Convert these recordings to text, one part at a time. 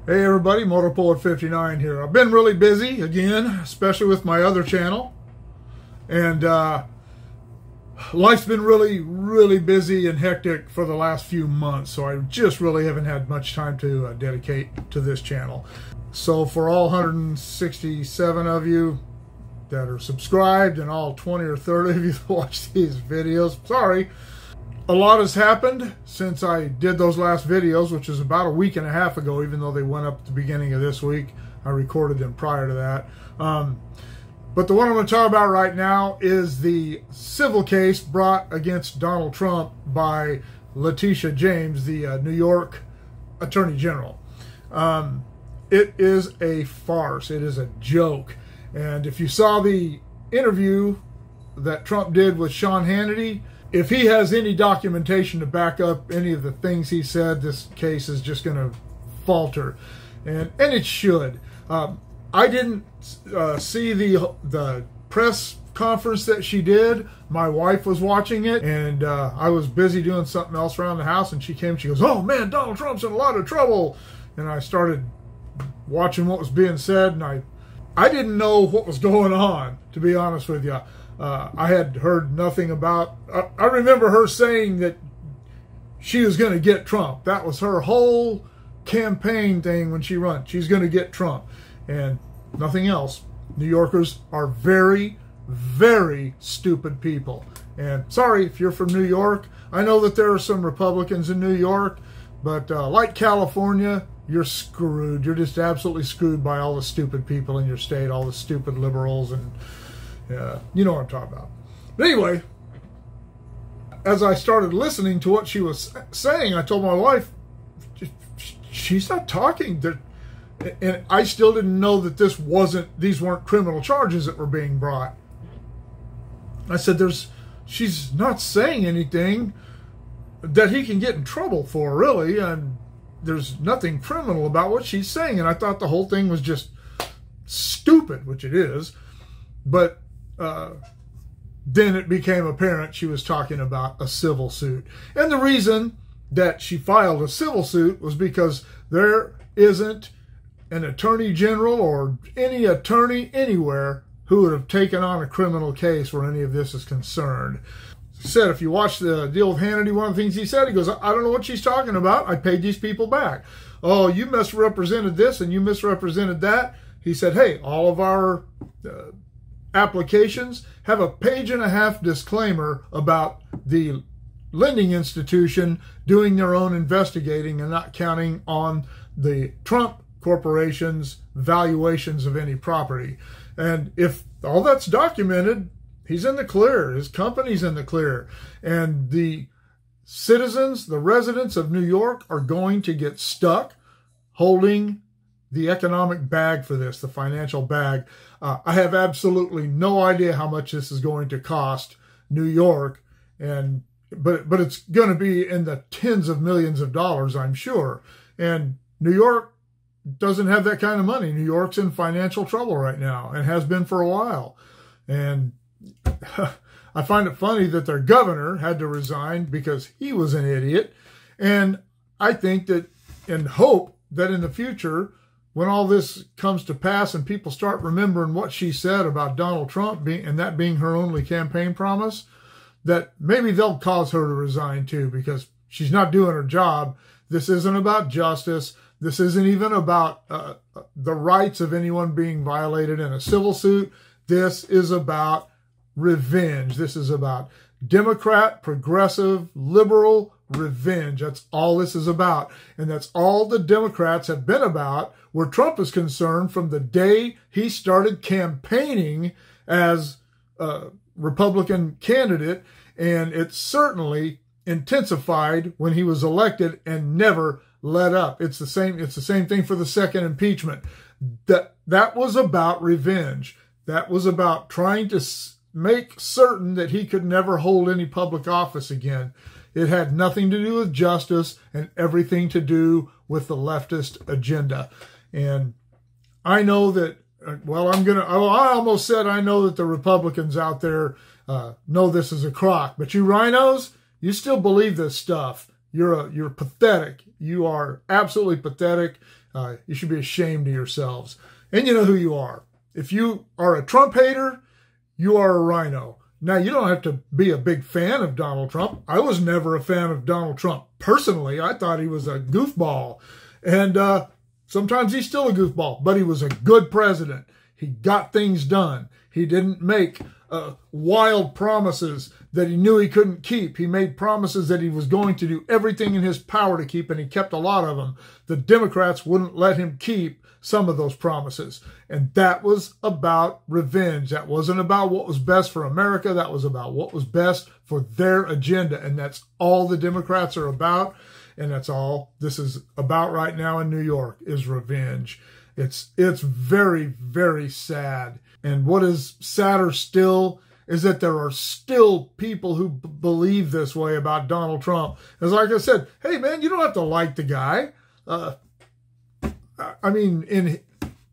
Hey everybody, MotorPoet59 here. I've been really busy again, especially with my other channel. And life's been really busy and hectic for the last few months, so I just really haven't had much time to dedicate to this channel. So for all 167 of you that are subscribed and all 20 or 30 of you that watch these videos, sorry. A lot has happened since I did those last videos, which is about a week and a half ago, even though they went up at the beginning of this week. I recorded them prior to that. But the one I'm going to talk about right now is the civil case brought against Donald Trump by Leticia James, the New York Attorney General. It is a farce. It is a joke. And if you saw the interview that Trump did with Sean Hannity, if he has any documentation to back up any of the things he said, this case is just going to falter. And it should. I didn't see the press conference that she did. My wife was watching it, and I was busy doing something else around the house, and she came, she goes, "Oh man, Donald Trump's in a lot of trouble." And I started watching what was being said, and I didn't know what was going on, to be honest with you. I had heard nothing about... I remember her saying that she was going to get Trump. That was her whole campaign thing when she ran. She's going to get Trump. And nothing else. New Yorkers are very, very stupid people. And sorry if you're from New York. I know that there are some Republicans in New York. But like California, you're screwed. You're just absolutely screwed by all the stupid people in your state. All the stupid liberals and... you know what I'm talking about. But anyway, as I started listening to what she was saying, I told my wife, she's not talking. And I still didn't know that these weren't criminal charges that were being brought. I said, she's not saying anything that he can get in trouble for, really. And there's nothing criminal about what she's saying. And I thought the whole thing was just stupid, which it is. But then it became apparent she was talking about a civil suit. And the reason that she filed a civil suit was because there isn't an attorney general or any attorney anywhere who would have taken on a criminal case where any of this is concerned. He said, if you watch the deal with Hannity, one of the things he said, he goes, I don't know what she's talking about. I paid these people back. Oh, you misrepresented this and you misrepresented that. He said, hey, all of our... applications have a 1.5-page disclaimer about the lending institution doing their own investigating and not counting on the Trump corporation's valuations of any property. And if all that's documented, he's in the clear. His company's in the clear. And the citizens, the residents of New York are going to get stuck holding the economic bag for this, the financial bag. I have absolutely no idea how much this is going to cost New York, but it's going to be in the tens of millions of dollars, I'm sure. And New York doesn't have that kind of money. New York's in financial trouble right now and has been for a while. And I find it funny that their governor had to resign because he was an idiot. And I think that and hope that in the future, when all this comes to pass and people start remembering what she said about Donald Trump and that being her only campaign promise, that maybe they'll cause her to resign too, because she's not doing her job. This isn't about justice. This isn't even about the rights of anyone being violated in a civil suit. This is about revenge. This is about Democrat, progressive, liberal revenge. That's all this is about. And that's all the Democrats have been about where Trump is concerned from the day he started campaigning as a Republican candidate. And it certainly intensified when he was elected and never let up. It's the same thing for the second impeachment. That was about revenge. That was about trying to make certain that he could never hold any public office again. It had nothing to do with justice and everything to do with the leftist agenda. And I know that, well, I almost said I know that the Republicans out there know this is a crock. But you rhinos, you still believe this stuff. You're pathetic. You are absolutely pathetic. You should be ashamed of yourselves. And you know who you are. If you are a Trump hater, you are a rhino. Now, you don't have to be a big fan of Donald Trump. I was never a fan of Donald Trump. Personally, I thought he was a goofball. And sometimes he's still a goofball, but he was a good president. He got things done. He didn't make wild promises that he knew he couldn't keep. He made promises that he was going to do everything in his power to keep, and he kept a lot of them. The Democrats wouldn't let him keep some of those promises. And that was about revenge. That wasn't about what was best for America. That was about what was best for their agenda. And that's all the Democrats are about. And that's all this is about right now in New York, is revenge. It's very, very sad. And what is sadder still is that there are still people who believe this way about Donald Trump. It's like I said, hey man, you don't have to like the guy. I mean, in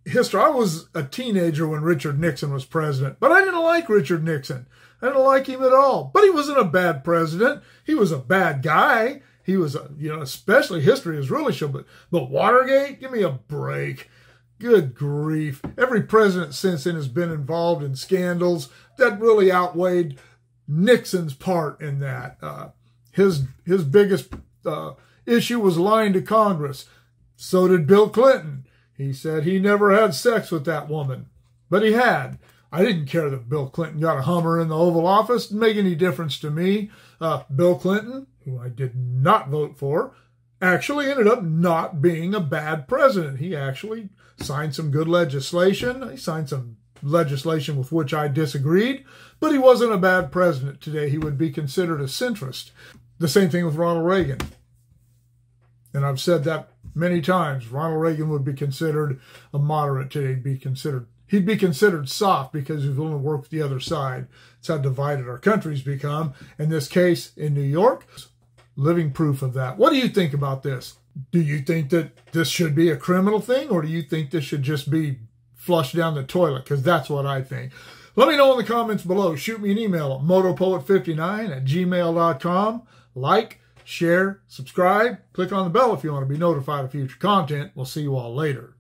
history, I was a teenager when Richard Nixon was president, but I didn't like Richard Nixon. I didn't like him at all. But he wasn't a bad president. He was a bad guy. He was, especially history has really shown. But Watergate, give me a break. Good grief. Every president since then has been involved in scandals that really outweighed Nixon's part in that. His biggest issue was lying to Congress. So did Bill Clinton. He said he never had sex with that woman, but he had. I didn't care that Bill Clinton got a Hummer in the Oval Office. Didn't make any difference to me. Bill Clinton, who I did not vote for, actually ended up not being a bad president. He actually signed some good legislation. He signed some legislation with which I disagreed, but he wasn't a bad president today. He would be considered a centrist. The same thing with Ronald Reagan. And I've said that many times. Ronald Reagan would be considered a moderate today. He'd be considered soft because he's willing to work with the other side. That's how divided our country's become. In this case, in New York, living proof of that. What do you think about this? Do you think that this should be a criminal thing, or do you think this should just be flushed down the toilet? Because that's what I think. Let me know in the comments below. Shoot me an email at motopoet59@gmail.com. Like, share, subscribe, click on the bell if you want to be notified of future content. We'll see you all later.